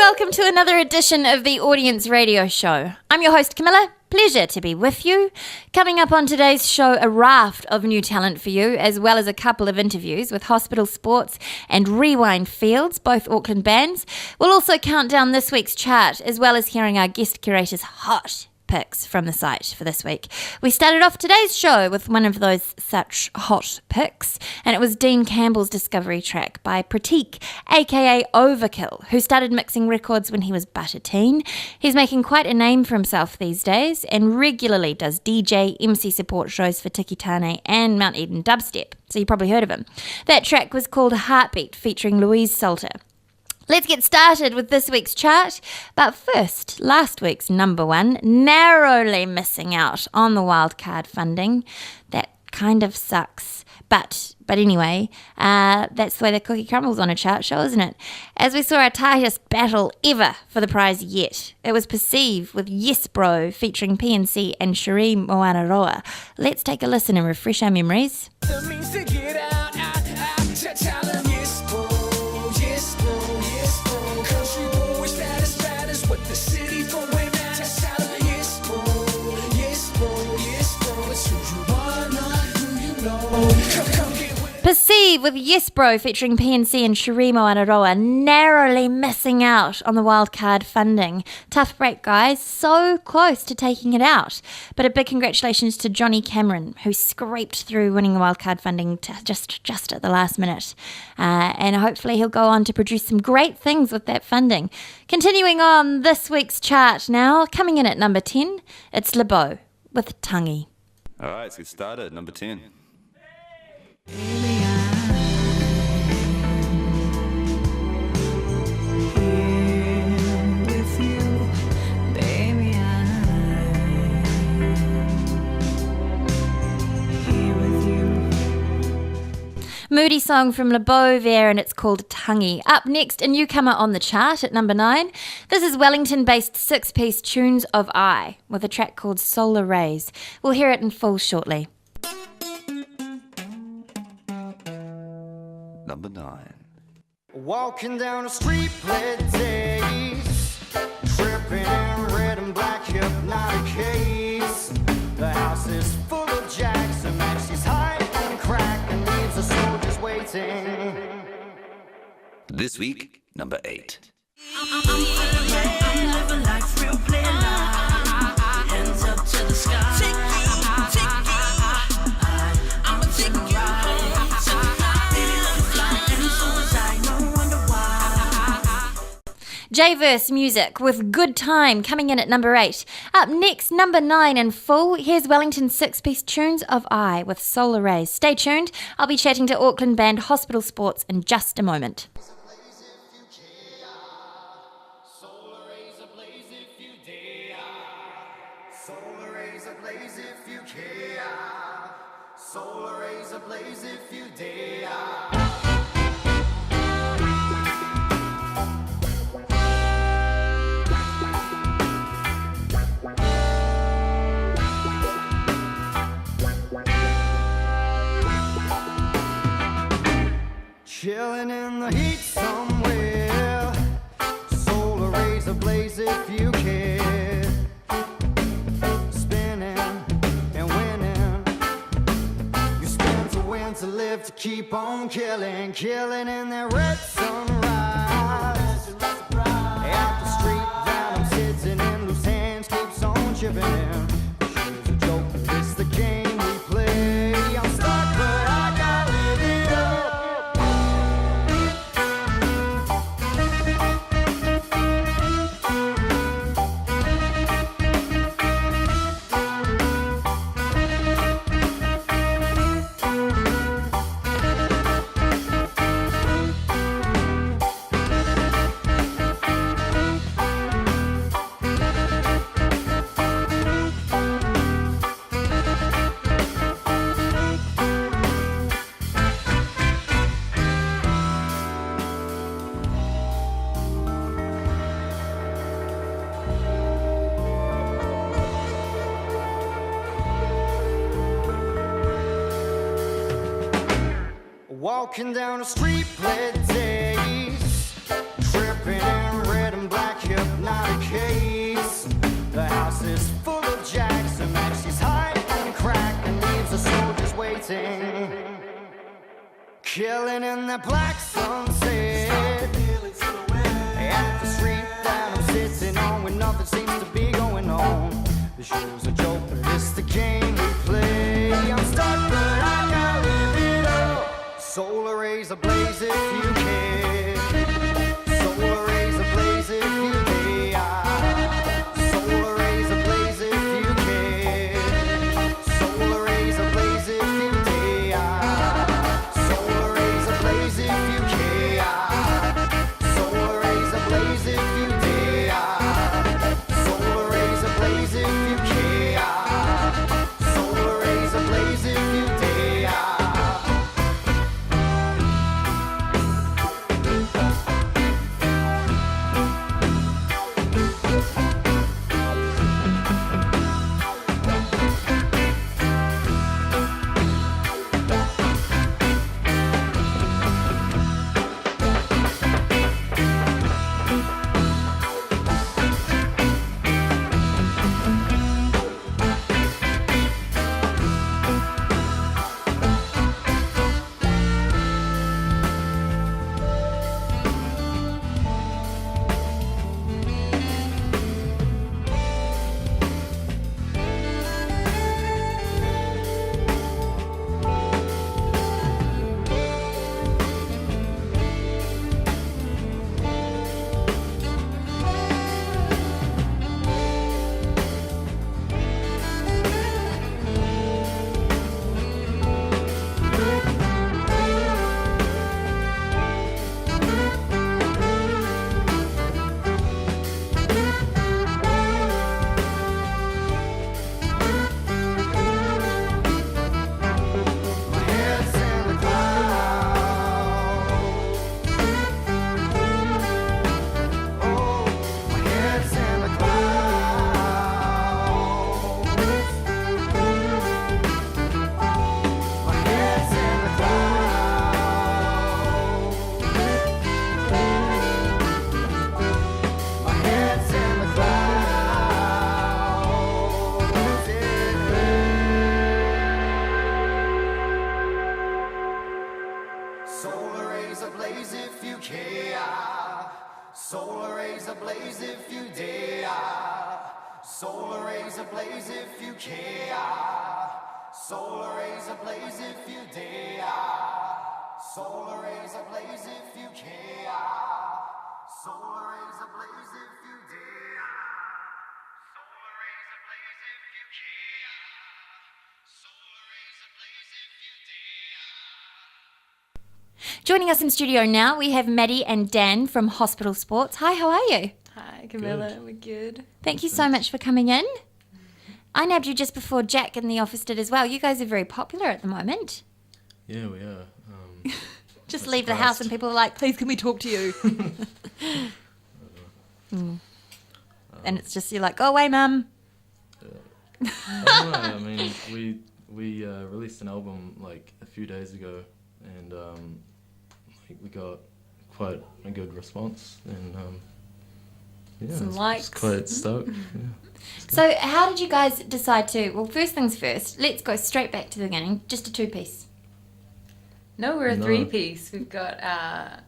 welcome to another edition of the Audience Radio Show. I'm your host, Camilla. Pleasure to be with you. Coming up on today's show, a raft of new talent for you, as well as a couple of interviews with Hospital Sports and Rewind Fields, both Auckland bands. We'll also count down this week's chart, as well as hearing our guest curator's hot picks from the site for this week. We started off today's show with one of those such hot picks, and it was Dean Campbell's discovery track by Pratik, aka Overkill, who started mixing records when he was but a teen. He's making quite a name for himself these days and regularly does DJ, MC support shows for Tiki Tane and Mount Eden Dubstep, so you probably heard of him. That track was called Heartbeat, featuring Louise Salter. Let's get started with this week's chart, but first, last week's number one, narrowly missing out on the wildcard funding. That kind of sucks, but anyway, that's the way the cookie crumbles on a chart show, isn't it? As we saw our tightest battle ever for the prize yet. It was Perceive with Yes Bro featuring PNC and Cherie Moanaroa. Let's take a listen and refresh our memories. Perceive with Yes Bro featuring PNC and Cherie Moanaroa, narrowly missing out on the wildcard funding. Tough break, guys. So close to taking it out. But a big congratulations to Johnny Cameron, who scraped through winning the wildcard funding just at the last minute. And hopefully he'll go on to produce some great things with that funding. Continuing on this week's chart now, coming in at number 10, it's Lebo with Tangi. All right, let's get started. Number 10. Moody song from Lebo there, and it's called Tangi. Up next, a newcomer on the chart at number 9. This is Wellington-based six-piece Tunes of I with a track called Solar Rays. We'll hear it in full shortly. Number 9. Walking down the street, late days, tripping in red and black hypnotic haze. The house is full of jacks and Maxie's high and crack and leaves the soldiers waiting. This week, number 8. I'm living life real plain life. Hands up to the sky. I'ma take you home tonight. And suicide, no wonder why. J-Verse music with Good Time coming in at number 8. Up next, number 9 in full, here's Wellington's six-piece Tunes of I with Solar Rays. Stay tuned. I'll be chatting to Auckland band Hospital Sports in just a moment. Solar rays ablaze if you dare. Chilling in the heat somewhere. Solar rays ablaze if you care. Spinning and winning. You spin to win, to live, to keep on killing. Killing in that red sunrise. At the street that I'm sitting in, loose hands keeps on chipping in. It's a joke, but it's the game we play. I'm stuck, but I gotta live it up. Walking down the street, late days, tripping in red and black killing in that black sunset. At the street that I'm sitting on, when nothing seems to be going on. The show's a joke, but it's the game we play. I'm stuck, but I gotta live it up. Solar rays ablaze if you care. Solar rays ablaze if you dare. Solar rays ablaze if you care. Solar rays ablaze if you dare. Solar rays ablaze if you care. Solar rays ablaze if you dare. Solar rays ablaze if you care. Solar rays ablaze if you dare. Solar rays ablaze if you care. Solar rays ablaze if you dare. Solar rays ablaze if you care. Solar rays ablaze if you dare. Solar rays ablaze if you care. Solar rays ablaze if you dare. Solar rays ablaze if you care. Solar rays ablaze if you dare. Joining us in studio now, we have Maddie and Dan from Hospital Sports. Hi, how are you? Hi, Camilla. We're good. Thank you so much for coming in. I nabbed you just before Jack in the office did as well. You guys are very popular at the moment. Yeah, we are. Just I'm leave the house surprised. and people are like, please, can we talk to you? And it's just, you're like, go away, mum. I don't know. I mean, we released an album like a few days ago, and like we got quite a good response, and yeah, Some it's likes. quite stoked. Yeah. So how did you guys decide to, well, first things first, let's go straight back to the beginning, just a two-piece. No, we're a No. three-piece. We've got our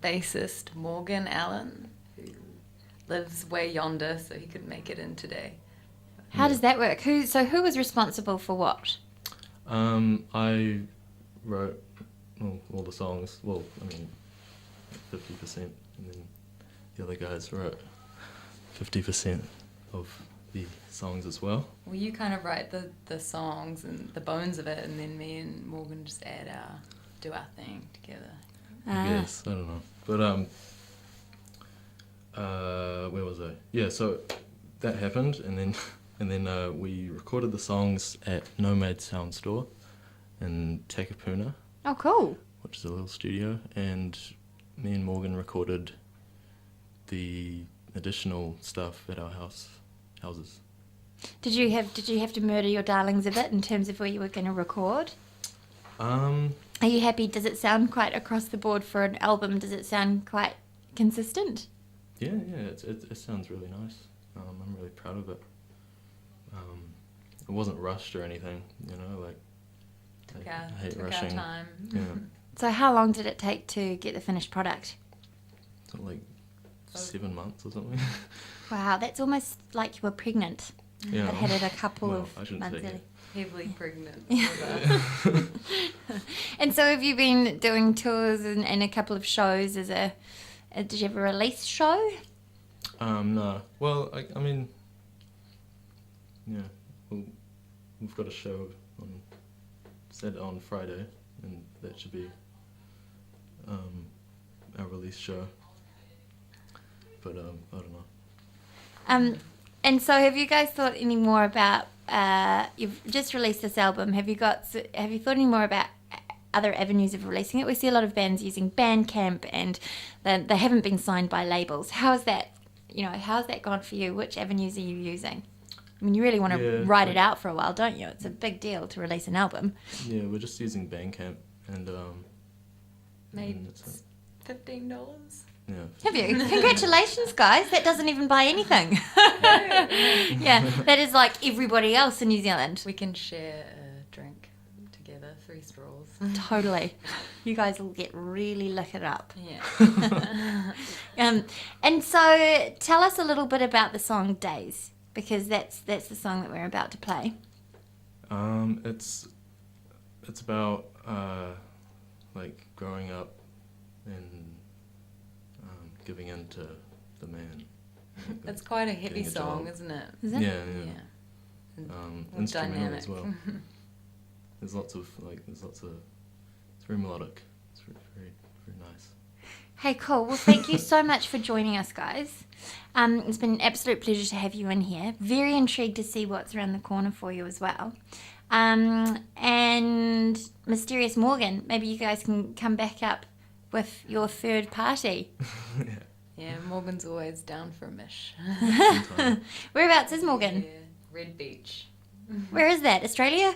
bassist, Morgan Allen, who lives way yonder, so he couldn't make it in today. How does that work? Who was responsible for what? I wrote all the songs. Well, I mean, 50%, and then the other guys wrote 50% of the songs as well. Well, you kind of write the songs and the bones of it, and then me and Morgan just do our thing together. I guess, I don't know. But where was I? Yeah, so that happened, and then we recorded the songs at Nomad Sound Store in Takapuna, Oh, cool. which is a little studio, and me and Morgan recorded the additional stuff at our houses. Did you have to murder your darlings a bit in terms of where you were going to record? Are you happy? Does it sound quite across the board for an album? Does it sound quite consistent? Yeah, it sounds really nice. I'm really proud of it. It wasn't rushed or anything, you know, like I hate Took rushing. our time. Yeah. So how long did it take to get the finished product? So like 7 months or something. Wow, that's almost like you were pregnant. Yeah. But had it a couple Well, of I shouldn't months say early. Heavily pregnant. And so have you been doing tours and a couple of shows as did you have a release show? No. Well, I mean, yeah. Well, we've got a show on Friday, and that should be our release show. But I don't know. And so have you guys thought any more about, you've just released this album, have you thought any more about other avenues of releasing it? We see a lot of bands using Bandcamp and they haven't been signed by labels. How's that gone for you? Which avenues are you using? I mean, you really want to write it out for a while, don't you? It's a big deal to release an album. Yeah, we're just using Bandcamp and Made that's it. $15. Yeah. Have you? Congratulations, guys. That doesn't even buy anything. Yeah, that is like everybody else in New Zealand. We can share a drink together, 3 straws. Totally. You guys will get really liquored up. Yeah. And so tell us a little bit about the song Days, because that's the song that we're about to play. It's about like growing up and giving in to the man. It's quite a heavy Getting a song, job. isn't it? Is it? Yeah. Well, Instrumental dynamic. as well. There's lots of it's very melodic. It's very nice. Hey, cool. Well, thank you so much for joining us, guys. It's been an absolute pleasure to have you in here. Very intrigued to see what's around the corner for you as well. And Mysterious Morgan, maybe you guys can come back up with your third party. Yeah, Morgan's always down for a mish. Whereabouts is Morgan? Yeah, Red Beach. Where is that? Australia?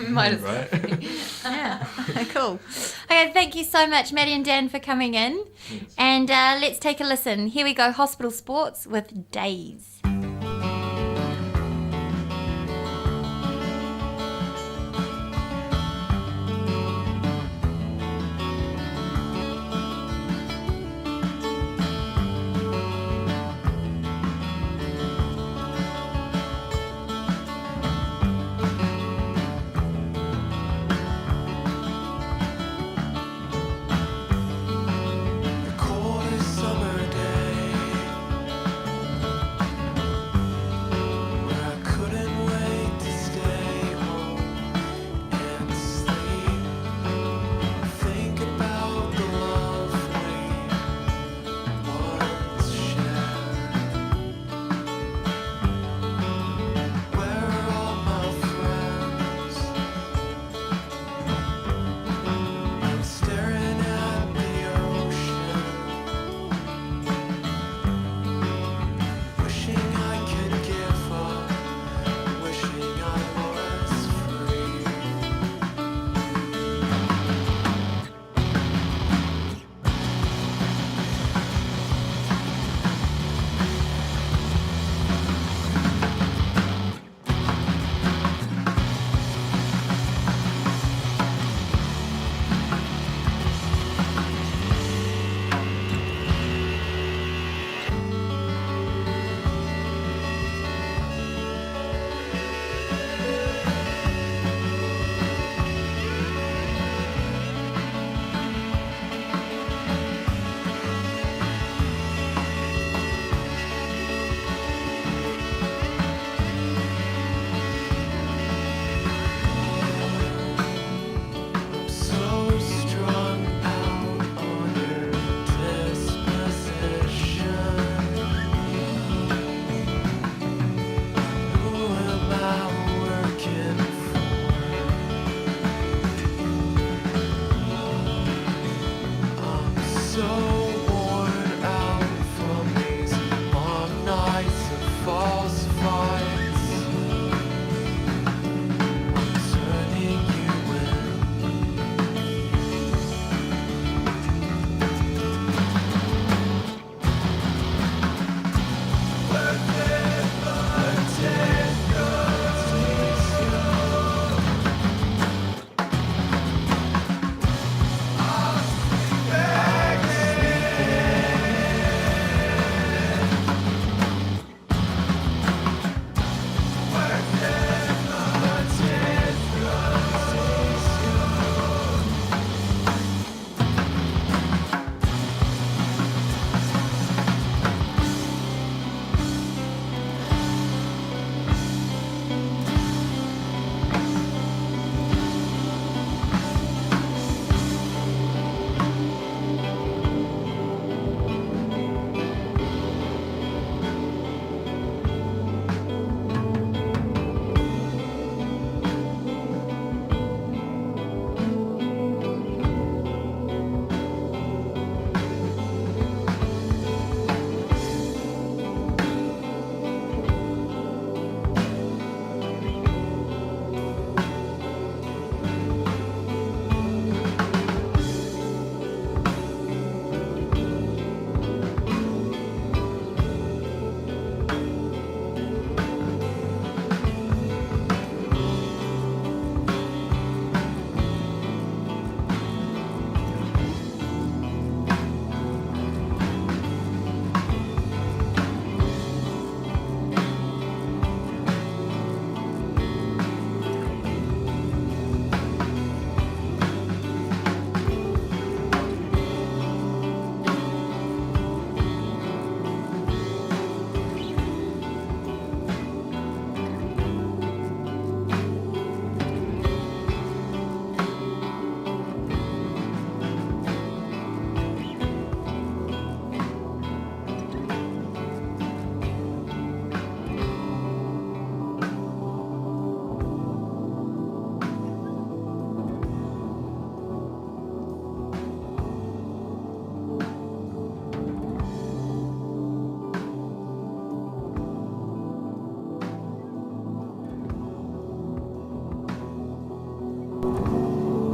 Might as well. Right? Yeah, cool. Okay, thank you so much, Maddie and Dan, for coming in. Yes. And let's take a listen. Here we go, Hospital Sports with Days. The coldest summer day, where I couldn't wait to stay home and sleep. Think about the love we once shared. Where are all my friends? I'm staring at the ocean, wishing I could give up, wishing I was free. I'm so strung out on your disposition. Who am I working for? I'm so worn out from these long nights of false fights. I'm turning you in.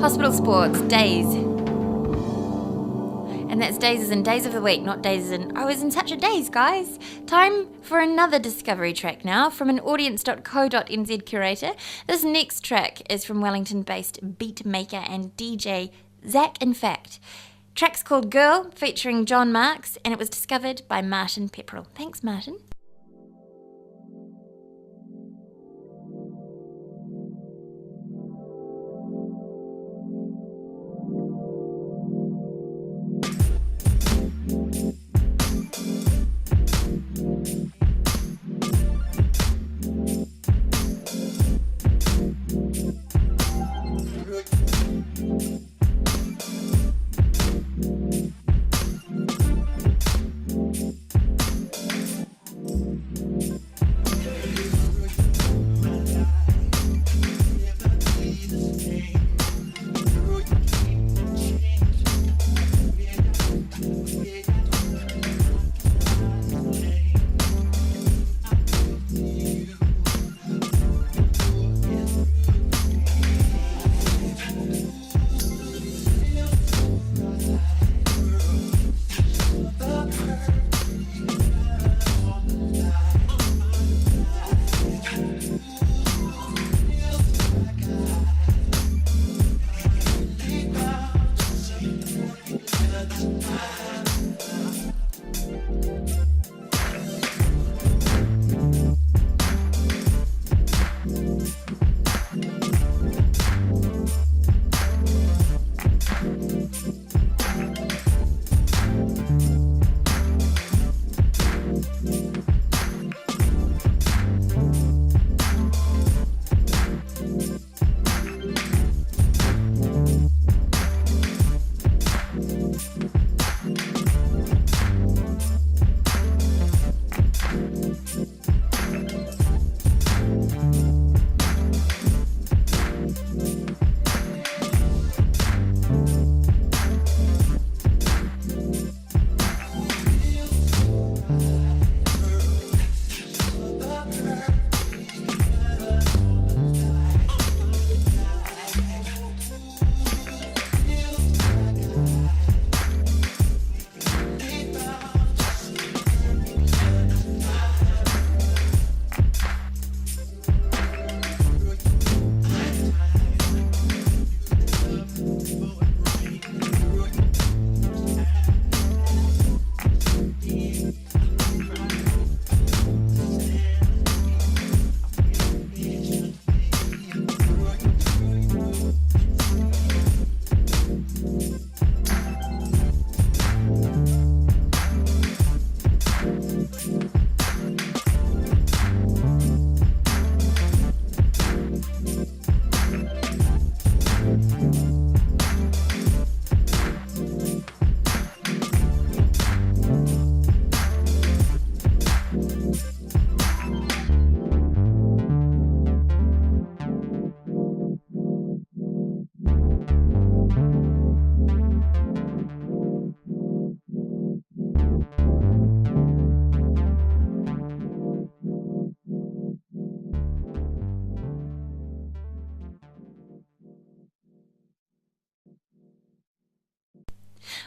Hospital Sports, Days. And that's days as in days of the week, not days as in, I was in such a daze, guys. Time for another discovery track now from an audience.co.nz curator. This next track is from Wellington-based beat maker and DJ Zach In Fact. Track's called Girl, featuring John Marks, and it was discovered by Martin Pepperell. Thanks, Martin.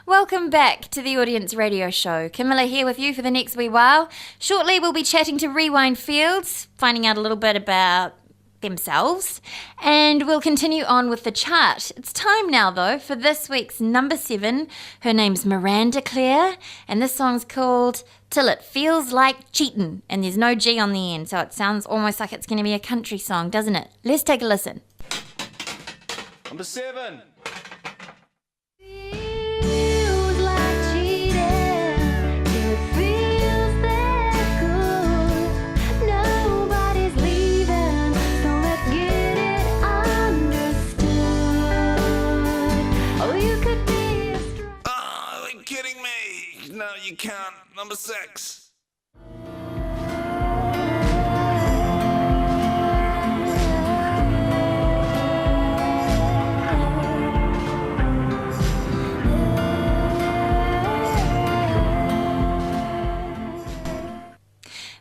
Welcome back to the Audience Radio Show. Camilla here with you for the next wee while. Shortly we'll be chatting to Rewind Fields, finding out a little bit about themselves, and we'll continue on with the chart. It's time now though for this week's number 7. Her name's Miranda Claire, and this song's called Till It Feels Like Cheatin', and there's no G on the end, so it sounds almost like it's going to be a country song, doesn't it? Let's take a listen. Number 7. No, you can't. Number 6.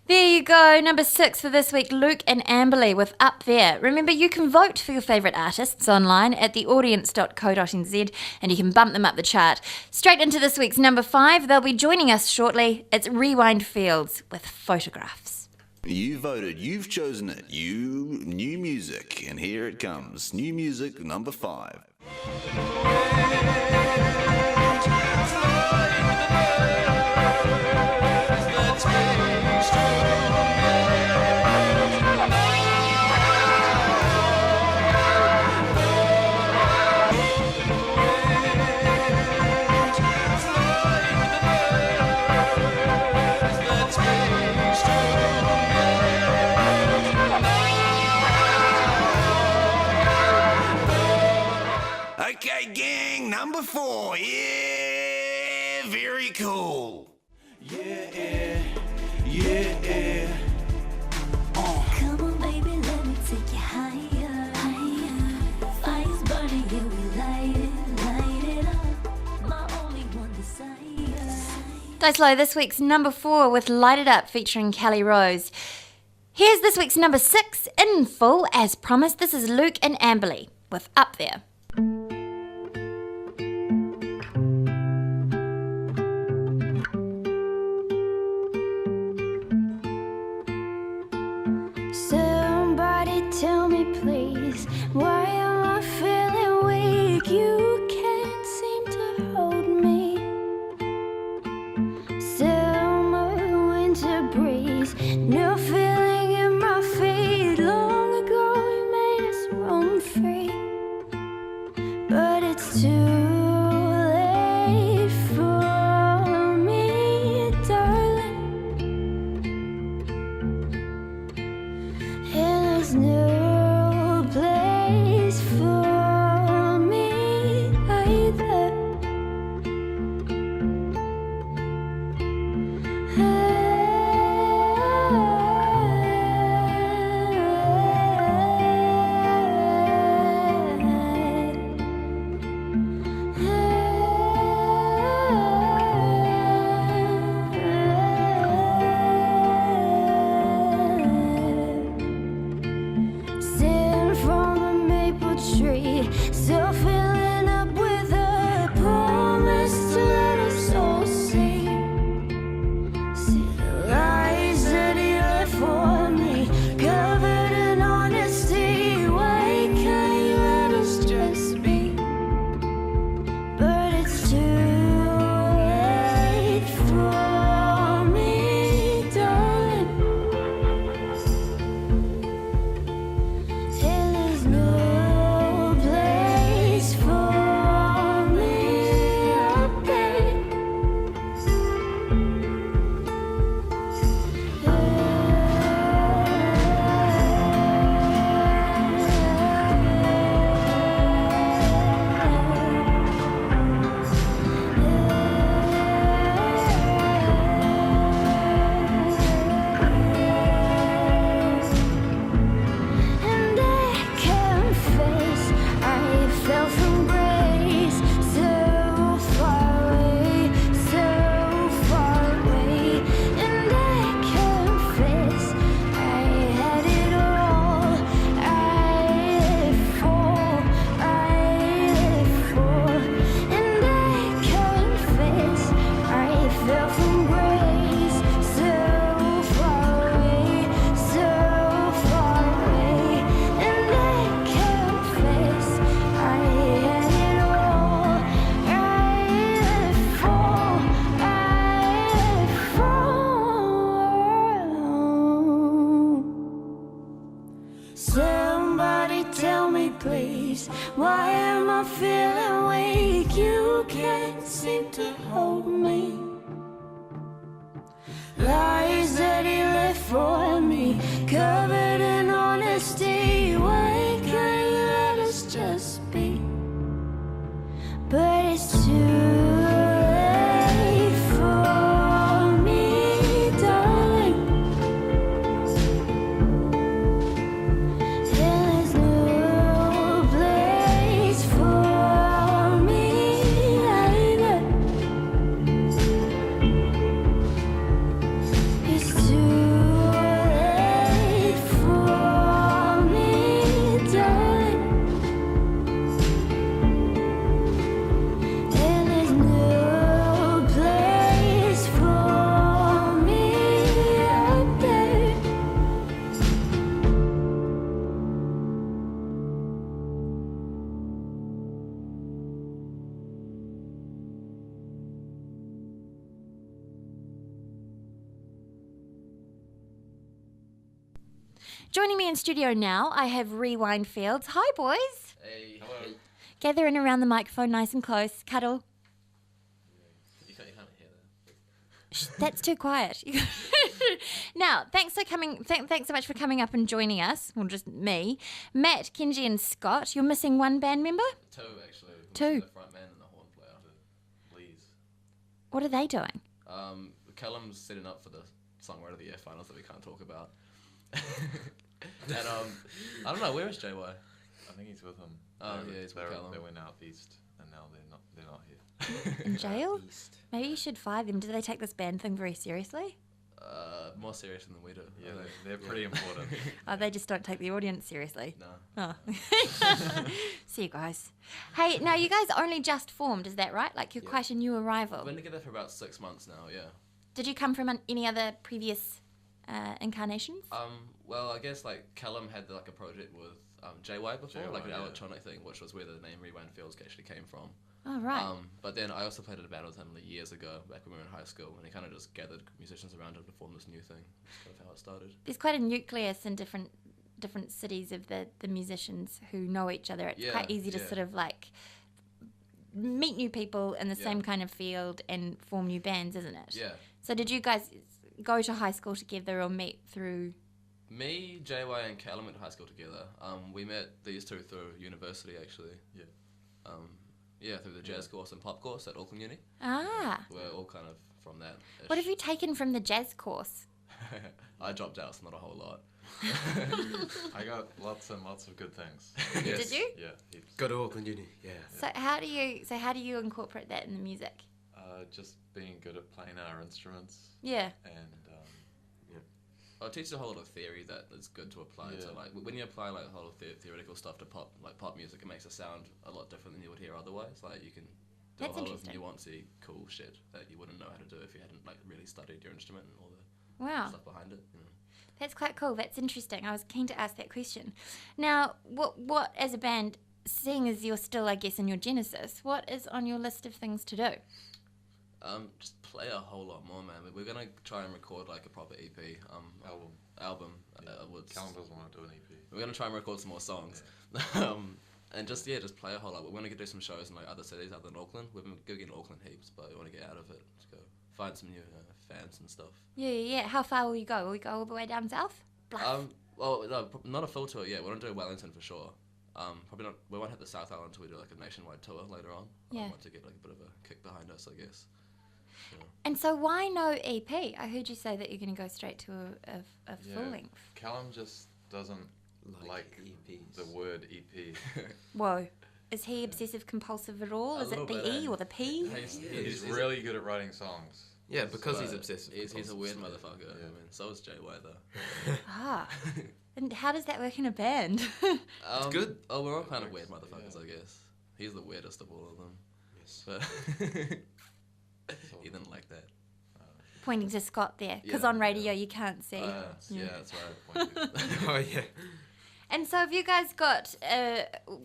There you go. Number 6 for this week, Luke and Amberley with Up There. Remember, you can vote for your favourite artists online at theaudience.co.nz and you can bump them up the chart. Straight into this week's number 5. They'll be joining us shortly. It's Rewind Fields with Photographs. You voted, you've chosen it. You, new music, and here it comes. New music, number 5. Okay, gang, number 4. Yeah, very cool. Yeah. Come on, baby, let me take you higher. Fire's burning, yeah, we light it up. My only one desire. Dice Low, this week's number 4 with Light It Up featuring Kelly Rose. Here's this week's number 6 in full as promised. This is Luke and Amberley with Up There. Somebody tell me please, why am I feeling weak? You can't seem to hold me. Summer, winter breeze, no feeling in my feet. Long ago we made us roam free, but it's too late for me, darling. And there's no place for me either. Sitting from a maple tree, still filling up with a promise to let us all see. See the lies that he left for me, covered in honesty. Why can't you let us just be? But it's too late for me, darling. And there's no place for me up there. And I confess I fell from grace, so far away, so far away. And I confess I had it all. I lived for. And I confess I fell from grace, so far away, so far away. And I confess I had it all. I lived for. Somebody tell me please, why am I feeling weak? You can't seem to hold me. Lies that he left for me, covered in honesty. Why can't you let us just be? But it's too late for me, darling. And there's no place for me either. Joining me in studio now, I have Rewind Fields. Hi, boys. Hey. Hello. Gather in around the microphone nice and close. Cuddle. You can't hear that. Shh, that's too quiet. Now, thanks so much for coming up and joining us. Well, just me. Matt, Kenji and Scott. You're missing one band member? Two, actually. Two. The front man and the horn player. Lee's. What are they doing? Callum's setting up for the Songwriter of the Year finals that we can't talk about. And I don't know, where is JY? I think he's with him. Oh, yeah, he's with Callum. They went out east, and now they're not here. In jail? Maybe you should fire them. Do they take this band thing very seriously? More serious than we do. Yeah, they're pretty important. Oh, they just don't take the audience seriously. No. Oh. See you guys. Hey, now you guys only just formed, is that right? Like you're Yeah. quite a new We've arrival. been together for about 6 months now, yeah. Did you come from any other previous incarnations? Well, I guess like Callum had like a project with JY before, JY, like an yeah. electronic thing, which was where the name Rewind Fields actually came from. Oh, right. But then I also played in a band with him like years ago, back when we were in high school, and he kind of just gathered musicians around him to form this new thing. That's kind of how it started. There's quite a nucleus in different cities of the musicians who know each other. It's Yeah, quite easy to yeah. sort of like meet new people in the Yeah. same kind of field and form new bands, isn't it? Yeah. So did you guys go to high school together or meet through... Me, JY, and Callum went to high school together. We met these two through university, actually. Yeah. Through the jazz course and pop course at Auckland Uni. Ah. We're all kind of from that. What have you taken from the jazz course? I dropped out, so not a whole lot. I got lots and lots of good things. Did you? Yeah, heaps. Go to Auckland Uni, yeah. So how do you incorporate that in the music? Just being good at playing our instruments Yeah. and It teaches a whole lot of theory that is good to apply to, Yeah. like, when you apply, like, a whole lot of theoretical stuff to pop music, it makes it sound a lot different than you would hear otherwise. Like, you can do That's a whole lot of interesting. nuancy, cool shit that you wouldn't know how to do if you hadn't, like, really studied your instrument and all the Wow. stuff behind it, you know. That's quite cool. That's interesting. I was keen to ask that question. Now, what as a band, seeing as you're still, I guess, in your genesis, what is on your list of things to do? Just play a whole lot more, man. We're gonna try and record, like, a proper EP, album. Callum doesn't want to do an EP. We're gonna try and record some more songs. And just play a whole lot. We want to do some shows in like other cities other than Auckland. We've been gigging in Auckland heaps, but we want to get out of it. Just go find some new fans and stuff. Yeah. How far will you go? Will we go all the way down south? Bluff. Well, no, not a full tour yet. We want to do Wellington for sure. Probably not. We won't hit the South Island until we do like a nationwide tour later on. Yeah. I want to get like a bit of a kick behind us, I guess. Yeah. And so why no EP? I heard you say that you're going to go straight to a full length. Callum just doesn't like EPs. the word EP. Whoa. Is he obsessive compulsive at all? A Is it little the bit, E or the P? He's really good at writing songs. Yeah, because he's But obsessive. He's a weird compulsive. motherfucker. Yeah. I mean, so is JY though. Ah. And how does that work in a band? It's good. Oh, we're all kind of weird works, motherfuckers, yeah. I guess. He's the weirdest of all of them. Yes. But he didn't like that. Pointing to Scott there, because Yeah, on radio you can't see. Yeah, that's right. Oh, yeah. And so have you guys got,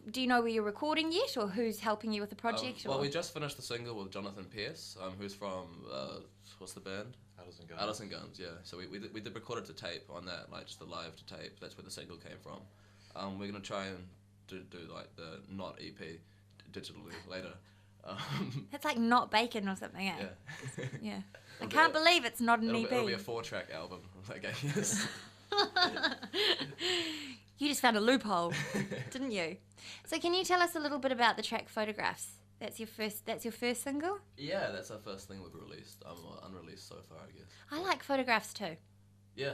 do you know where you're recording yet, or who's helping you with the project? Well, or? we just finished the single with Jonathan Pierce, who's from, what's the band? Addison Guns. Addison Guns, yeah. So we did record it to tape on that, like just the live to tape. That's where the single came from. We're going to try and do like the not EP digitally later. It's like not bacon or something, eh? Yeah. Yeah. I can't believe it's not an EP. It'll be a 4-track album, I guess. You just found a loophole, didn't you? So can you tell us a little bit about the track Photographs? That's your first single? Yeah, that's our first thing we've released. Unreleased so far, I guess. I like Photographs too. Yeah,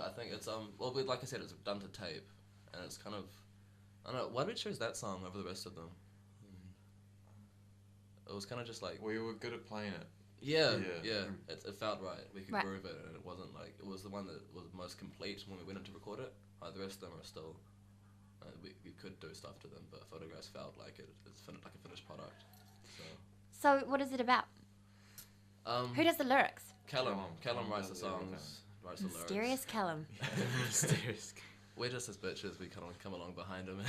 I think it's well, like I said, it's done to tape, and it's kind of, I don't know. Why did we choose that song over the rest of them? It was kind of just like We were good at playing it. yeah. Yeah. It felt right. We could Right. groove it, and it wasn't like it was the one that was most complete when we went in to record it. Like the rest of them are still. We could do stuff to them, but Photographs felt like it's like a finished product. So what is it about? So, Who does the lyrics? Callum Callum writes the does everything. songs, writes the lyrics. Mysterious Callum. Mysterious. We're just his bitches. We kind of come along behind him.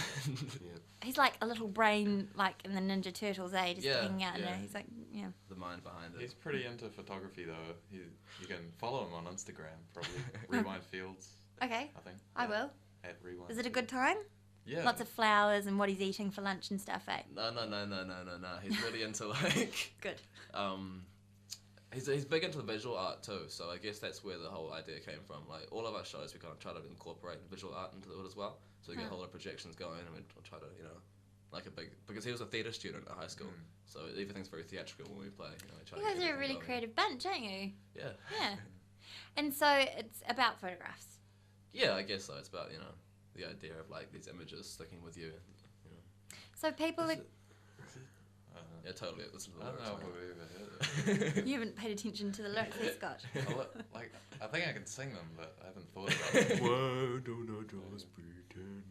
Yeah. He's like a little brain, like in the Ninja Turtles, eh? Just Yeah, hanging out in yeah. there. He's like, yeah. The mind behind it. He's pretty into photography though. You can follow him on Instagram probably. Rewind Fields. Okay. I think. I Yeah, will. At Rewind. Is it a good time? Yeah. Lots of flowers and what he's eating for lunch and stuff, eh? No. He's really into like Good. he's big into the visual art too. So I guess that's where the whole idea came from. Like all of our shows, we kind of try to incorporate visual art into it as well. So we get a whole lot of projections going, and we'll try to like a big, because he was a theatre student at high school, so everything's very theatrical when we play. We try You to guys get are a everything really going. creative bunch, aren't you? Yeah. Yeah. And so it's about photographs. Yeah, I guess so. It's about the idea of like these images sticking with you. So people are... Yeah, totally. Listen to the I don't lyrics, know if mate. we've ever heard it. You haven't paid attention to the lyrics, there, Scott. Like, I think I can sing them, but I haven't thought about it. Why don't I just pretend?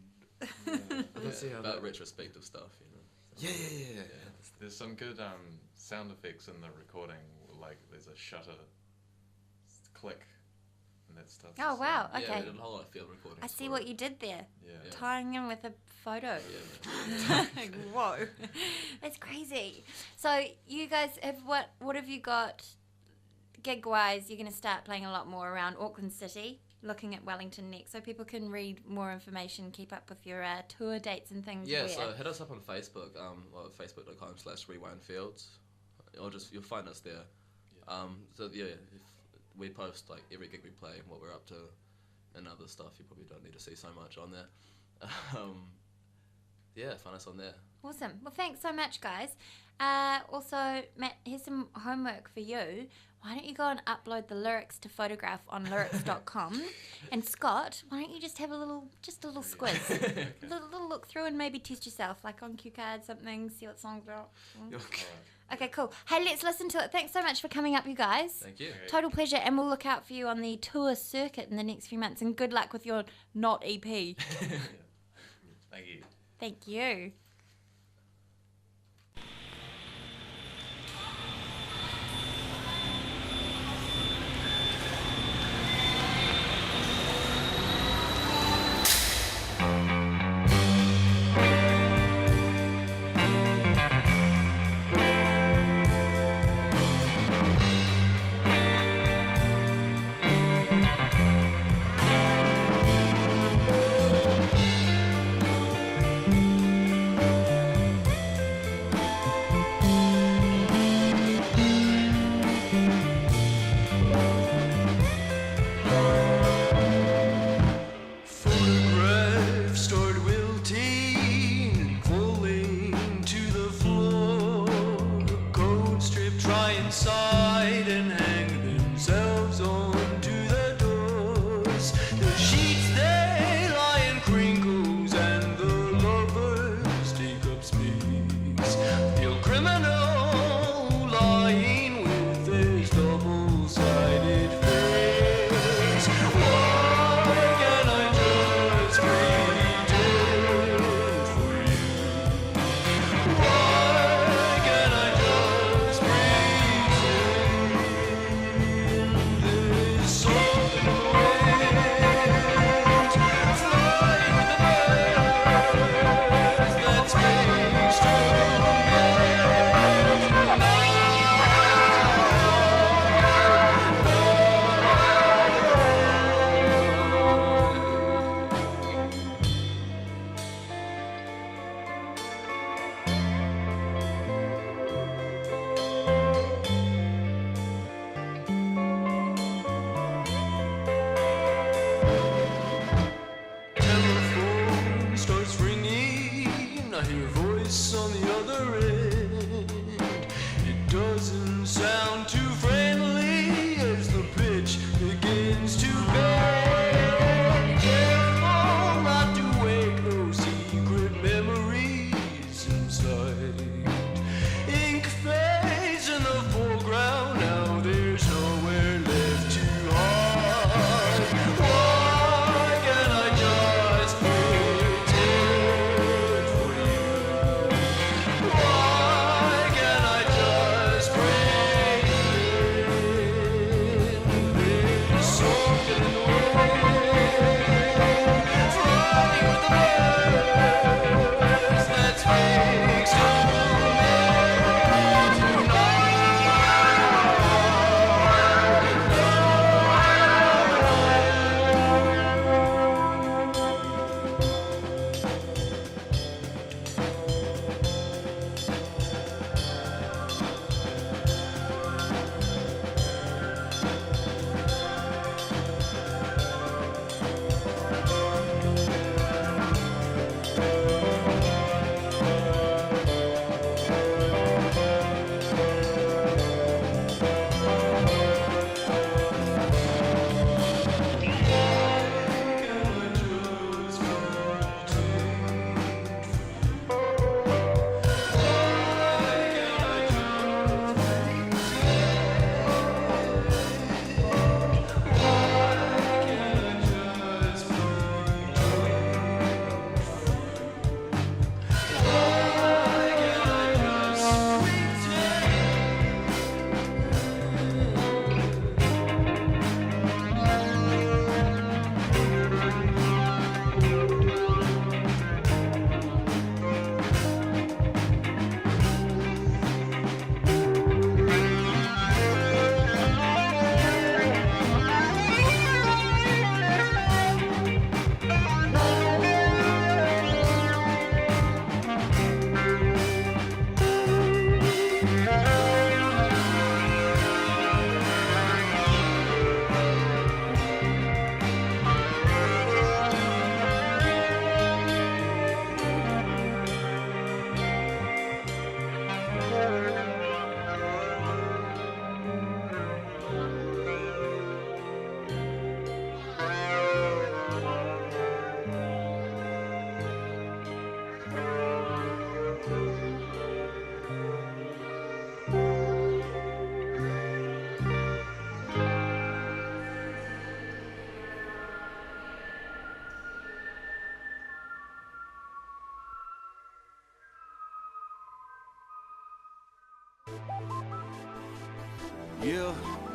Let's see how About that... retrospective stuff, Yeah. There's some good sound effects in the recording. Like there's a shutter click and that stuff. Oh, wow. Yeah, we Okay. did a whole lot of field recordings. I see for what it. you did there. Yeah. Tying in with a photo. Yeah, Like, whoa. That's crazy. So you guys have what have you got gig wise? You're going to start playing a lot more around Auckland City, looking at Wellington next, so people can read more information, keep up with your tour dates and things. Yeah, where? so hit us up on Facebook, facebook.com/rewindfields, or you'll find us there. If we post like every gig we play, what we're up to, and other stuff. You probably don't need to see so much on there. Find us on there. Awesome. Well, thanks so much, guys. Also, Matt, here's some homework for you. Why don't you go and upload the lyrics to Photograph on lyrics.com? And Scott, why don't you just have a little squiz, a little look through, and maybe test yourself, like on cue card something, see what songs are. Okay, cool. Hey, let's listen to it. Thanks so much for coming up, you guys. Thank you. Total pleasure, and we'll look out for you on the tour circuit in the next few months. And good luck with your not EP. Thank you. Thank you.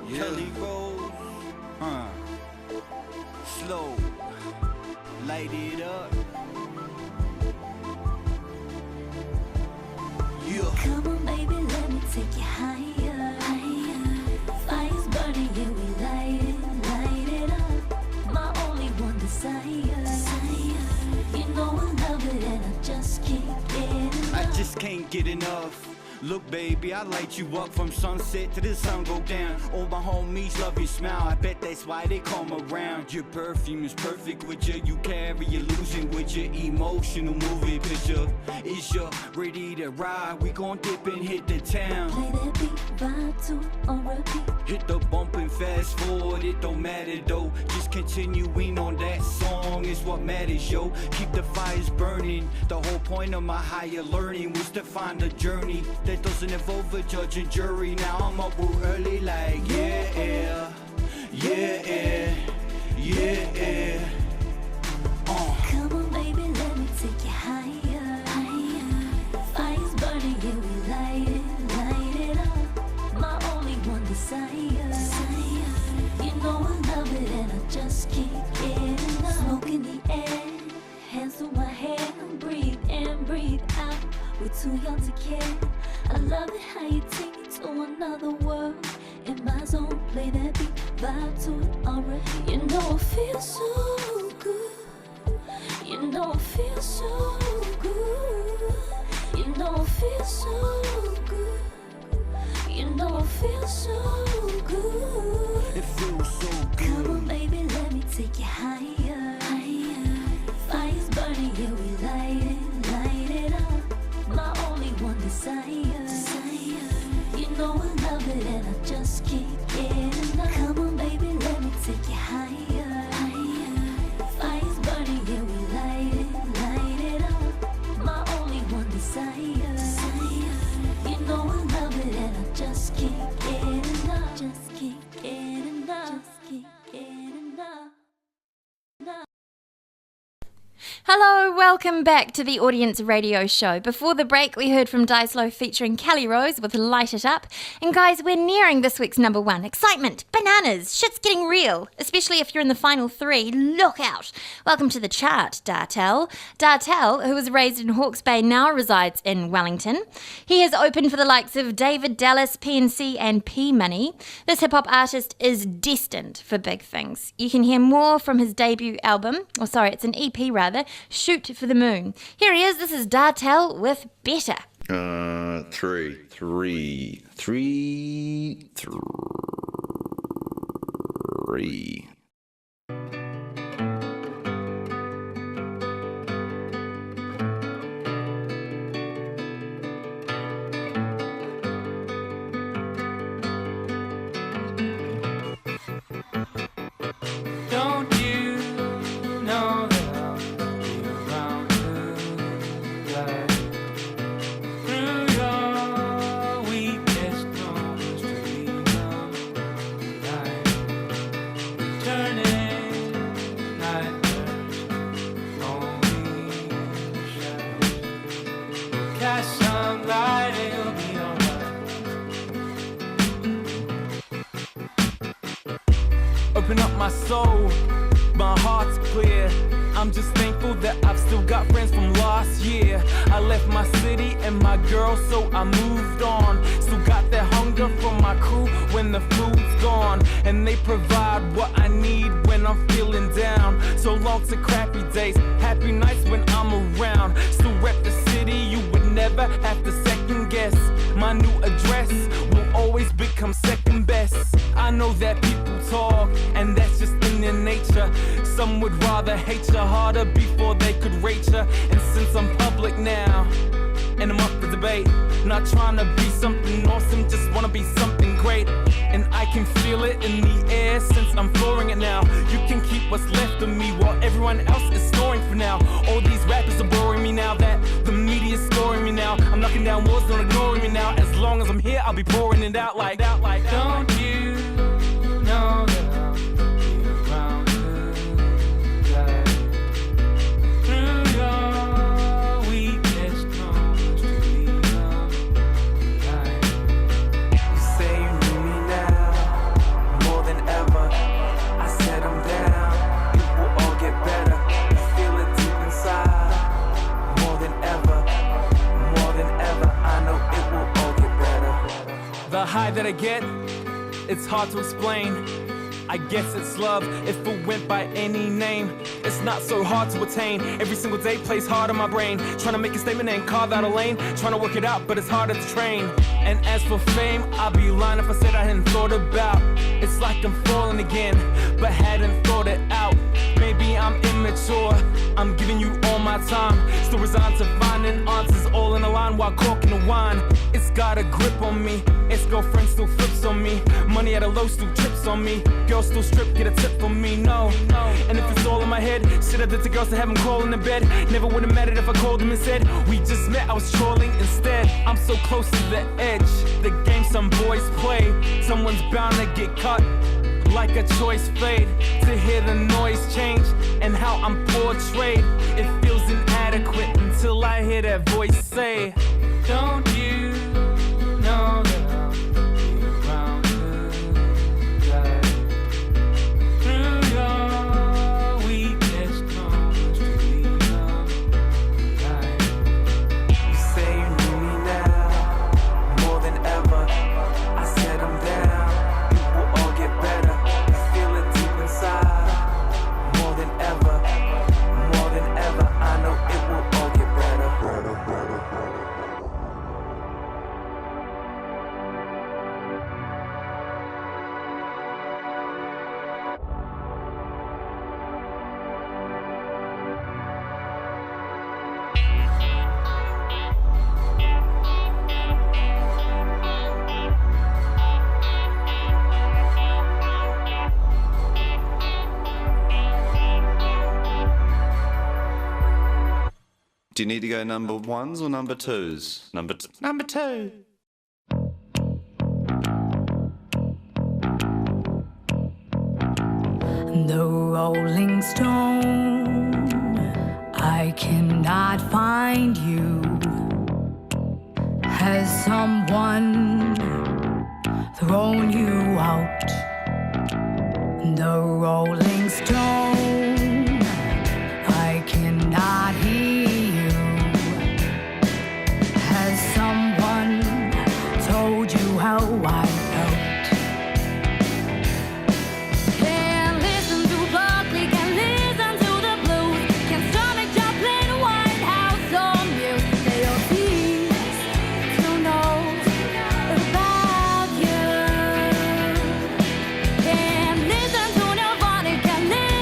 Yeah, Kelly Rose, slow, light it up. Yeah. Come on, baby, let me take you higher, higher. Fire's burning, yeah, we light it up. My only one desire, desire. You know I love it and I just can't get enough. I just can't get enough. Look, baby, I light you up from sunset to the sun go down. All my homies love your smile. I bet that's why they come around. Your perfume is perfect with you. You carry illusion with your emotional movie picture. Is you ready to ride? We gon' dip and hit the town. Play that beat, vibe to it on repeat. Hit the bump and fast forward, it don't matter though. Just continuing on that song is what matters, yo. Keep the fires burning. The whole point of my higher learning was to find a journey that doesn't involve a judge and jury. Now I'm up real early like yeah, yeah, yeah. Come on, baby, let me take you higher, higher. Fire's burning, yeah, we light it up. My only one desire, desire. You know I love it and I just can't get enough. Smoke in the air, hands on my hair, breathe in, breathe out. We're too young to care. I love it how you take me to another world. In my zone, play that beat, vibe to it, alright. You know it feels so good. You know it feels so good. You know it feels so good. You know it feels so good. It feels so good. Come on, baby, let me take you higher, higher. Fire's burning, yeah, we light it up. My only one desire, desire. You know I love it and I just can't get enough. Come on, baby, let me take you higher, higher. Fire's burning, yeah, we light it up. My only one desire, desire. You know I love it and I just can't get enough. Just can't get enough. Just can't get enough. Hello, welcome back to the Audience Radio Show. Before the break, we heard from Dyslow featuring Kelly Rose with Light It Up. And guys, we're nearing this week's number one. Excitement, bananas, shit's getting real. Especially if you're in the final three, look out. Welcome to the chart, Dartel. Dartel, who was raised in Hawke's Bay, now resides in Wellington. He has opened for the likes of David Dallas, PNC and P-Money. This hip-hop artist is destined for big things. You can hear more from his debut album, it's an EP rather, Shoot for the Moon. Here he is, this is Dartel with Better. Three. Don't you know that I'll be around tonight? Through your weakest moments to become light. Turning nightmares only shadows. Cast some light, it'll be alright. Open up my soul, my heart's clear. I'm just thankful that I've still got friends from last year. I left my city and my girl, so I moved on. Still got that hunger from my crew when the food's gone. And they provide what I need when I'm feeling down. So long to crappy days, happy nights when I'm around. Still rep the city, you would never have to second guess. My new address will always become second best. I know that people talk, and that's just in their nature. Some would rather hate you harder before they could rate you. And since I'm public now, and I'm up for debate, not trying to be something awesome, just wanna be something great. And I can feel it in the air since I'm flooring it now. You can keep what's left of me while everyone else is snoring for now. All these rappers are boring me now that the media's scoring me now. I'm knocking down walls, don't ignoring me now. As long as I'm here, I'll be pouring it out like that. Don't you know that I'll be around tonight? Through your weakest moments to become light. You say you need me now, get, it's hard to explain. I guess it's love if it went by any name. It's not so hard to attain. Every single day plays hard on my brain. Trying to make a statement and carve out a lane. Trying to work it out, but it's harder to train. And as for fame, I'd be lying if I said I hadn't thought about. It's like I'm falling again, but hadn't thought it out. Maybe I'm immature, I'm giving you all my time. Still resigned to finding answers all in a line while corking the wine. It's got a grip on me, ex-girlfriend still flips on me. Money at a low still trips on me. Girls still strip, get a tip from me, no. And if it's all in my head, shit I did to girls to have them crawling in bed. Never would've mattered if I called them and said we just met, I was trolling instead. I'm so close to the edge, the game some boys play. Someone's bound to get cut, like a choice fade. To hear the noise change and how I'm portrayed, it feels inadequate until I hear that voice say, don't you know that I'll be around tonight? Through your weakness comes to be right. You say you need me now more than ever. I said I'm down, it will all get better. You feel it deep inside more than ever, more than ever. I know it will all get better. Do you need to go number ones or number twos? Number two. The Rolling Stone, I cannot find you. Has someone thrown you out? The Rolling Stone, I cannot hear you. Has someone told you how I felt? Can't listen to Buckley, can't listen to the blues, can't stomach Joplin, White House or Muse. They all cease to know about you. Can't listen to Nirvana, can't listen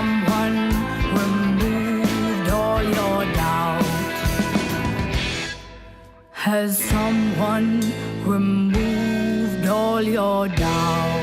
someone removed all your doubt? Has someone removed all your doubt?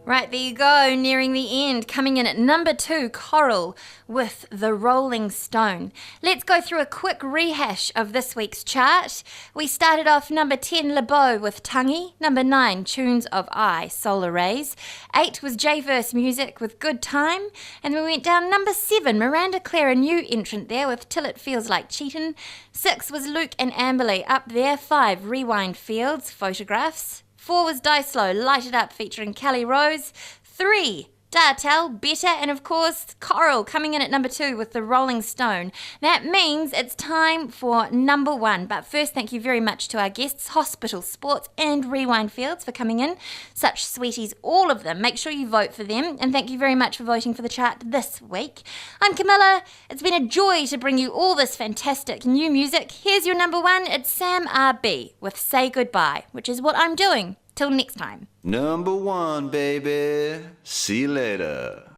Right, there you go, nearing the end. Coming in at number 2, Coral with The Rolling Stone. Let's go through a quick rehash of this week's chart. We started off number 10, LeBeau with Tangi. Number 9, Tunes of I, Solar Rays. 8 was J-Verse Music with Good Time. And then we went down number 7, Miranda Claire, a new entrant there with Till It Feels Like Cheatin'. 6 was Luke and Amberley up there. 5, Rewind Fields, Photographs. 4 was Die Slow, Light It Up featuring Kelly Rose. 3, Dartel, Better, and of course Coral coming in at number 2 with The Rolling Stone. That means it's time for number 1. But first, thank you very much to our guests, Hospital Sports and Rewind Fields, for coming in. Such sweeties, all of them. Make sure you vote for them. And thank you very much for voting for the chart this week. I'm Camilla. It's been a joy to bring you all this fantastic new music. Here's your number 1. It's Sam RB with Say Goodbye, which is what I'm doing. Till next time. Number 1, baby. See you later.